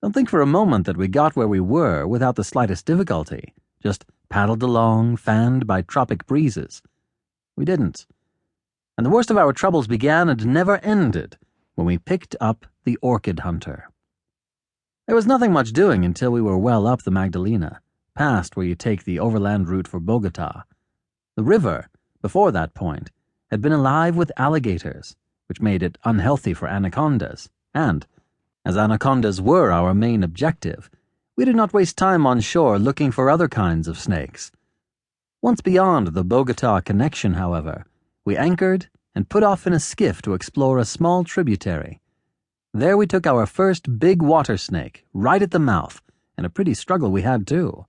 Don't think for a moment that we got where we were without the slightest difficulty, just paddled along, fanned by tropic breezes. We didn't. And the worst of our troubles began and never ended when we picked up the orchid hunter. There was nothing much doing until we were well up the Magdalena, past where you take the overland route for Bogota. The river, before that point, had been alive with alligators, which made it unhealthy for anacondas, and, as anacondas were our main objective, we did not waste time on shore looking for other kinds of snakes. Once beyond the Bogota connection, however, we anchored and put off in a skiff to explore a small tributary. There we took our first big water snake, right at the mouth, and a pretty struggle we had too.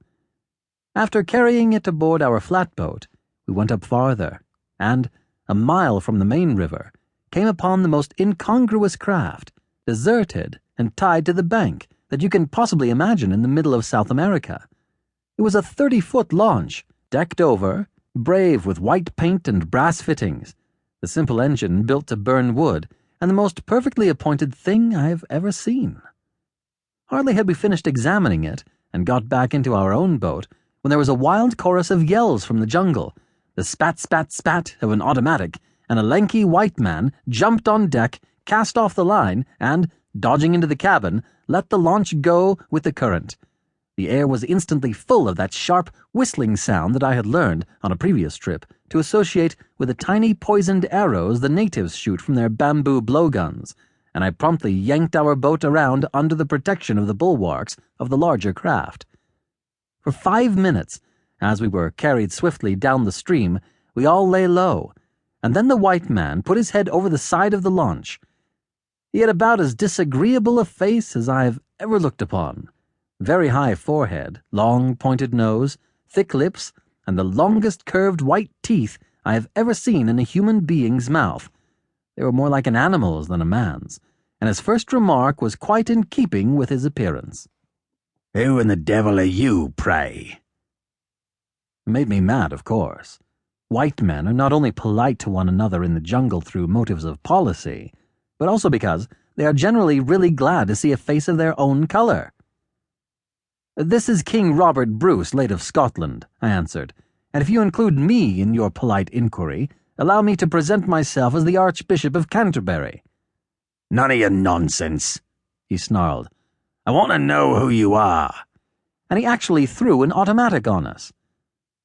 After carrying it aboard our flatboat, we went up farther, and, a mile from the main river, came upon the most incongruous craft, deserted and tied to the bank, that you can possibly imagine in the middle of South America. It was a 30-foot launch, decked over, brave with white paint and brass fittings, the simple engine built to burn wood, and the most perfectly appointed thing I have ever seen. Hardly had we finished examining it and got back into our own boat when there was a wild chorus of yells from the jungle, the spat, spat, spat of an automatic, and a lanky white man jumped on deck, cast off the line, and, dodging into the cabin, let the launch go with the current. The air was instantly full of that sharp, whistling sound that I had learned, on a previous trip, to associate with the tiny poisoned arrows the natives shoot from their bamboo blowguns, and I promptly yanked our boat around under the protection of the bulwarks of the larger craft. For 5 minutes, as we were carried swiftly down the stream, we all lay low, and then the white man put his head over the side of the launch. He had about as disagreeable a face as I have ever looked upon. Very high forehead, long pointed nose, thick lips, and the longest curved white teeth I have ever seen in a human being's mouth. They were more like an animal's than a man's, and his first remark was quite in keeping with his appearance. "Who in the devil are you, pray?" It made me mad, of course. White men are not only polite to one another in the jungle through motives of policy, but also because they are generally really glad to see a face of their own color. "This is King Robert Bruce, late of Scotland," I answered, "and if you include me in your polite inquiry, allow me to present myself as the Archbishop of Canterbury." "None of your nonsense," he snarled. "I want to know who you are." And he actually threw an automatic on us.